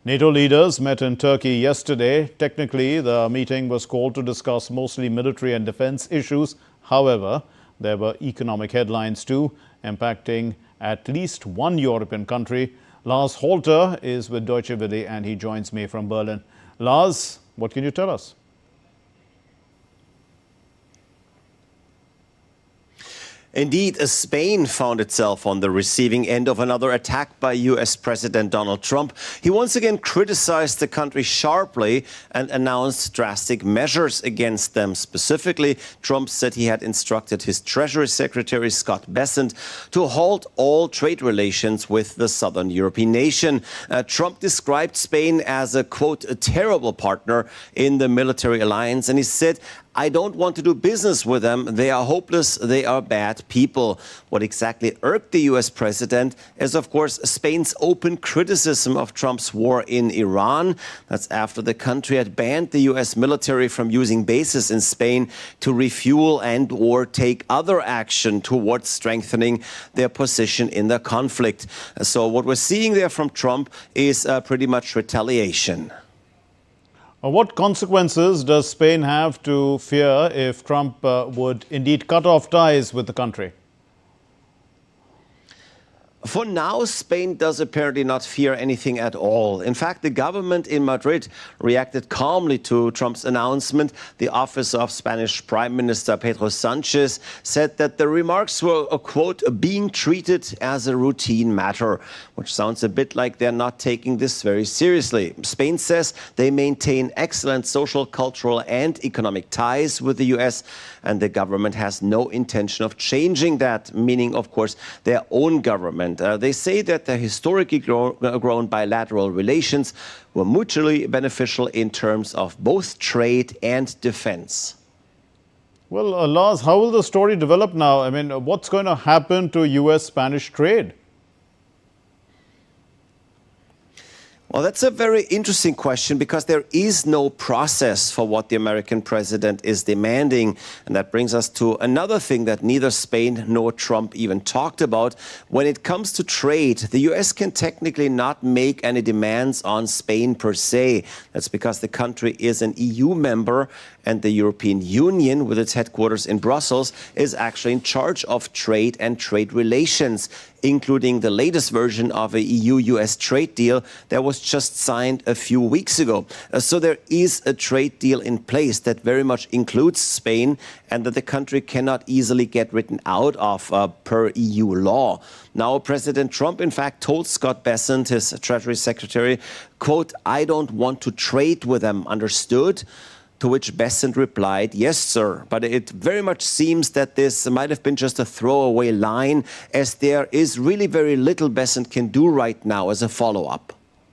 NATO leaders met in Turkey yesterday. Technically, the meeting was called to discuss mostly military and defense issues. However, there were economic headlines too, impacting at least one European country. Lars Halter is with Deutsche Welle and he joins me from Berlin. Lars, what can you tell us? Indeed, Spain found itself on the receiving end of another attack by US President Donald Trump. He once again criticized the country sharply and announced drastic measures against them. Specifically, Trump said he had instructed his Treasury Secretary Scott Bessent to halt all trade relations with the southern European nation. Trump described Spain as a, quote, a terrible partner in the military alliance, and he said, "I don't want to do business with them. They are hopeless. They are bad people." What exactly irked the US president is, of course, Spain's open criticism of Trump's war in Iran. That's after the country had banned the US military from using bases in Spain to refuel and or take other action towards strengthening their position in the conflict. So what we're seeing there from Trump is pretty much retaliation. What consequences does Spain have to fear if Trump would indeed cut off ties with the country? For now, Spain does apparently not fear anything at all. In fact, the government in Madrid reacted calmly to Trump's announcement. The office of Spanish Prime Minister Pedro Sanchez said that the remarks were, quote, being treated as a routine matter, which sounds a bit like they're not taking this very seriously. Spain says they maintain excellent social, cultural and economic ties with the US, and the government has no intention of changing that, meaning, of course, their own government. They say that the historically grown bilateral relations were mutually beneficial in terms of both trade and defense. Well, Lars, how will the story develop now? I mean, what's going to happen to US-Spanish trade? Well, that's a very interesting question because there is no process for what the American president is demanding. And that brings us to another thing that neither Spain nor Trump even talked about. When it comes to trade, the US can technically not make any demands on Spain per se. That's because the country is an EU member and the European Union, with its headquarters in Brussels, is actually in charge of trade and trade relations, including the latest version of a EU-US trade deal that was just signed a few weeks ago. So there is a trade deal in place that very much includes Spain and that the country cannot easily get written out of per EU law. Now, President Trump, in fact, told Scott Bessent, his Treasury Secretary, quote, "I don't want to trade with them, understood?" To which Bessent replied, "Yes, sir." But it very much seems that this might have been just a throwaway line, as there is really very little Bessent can do right now as a follow-up.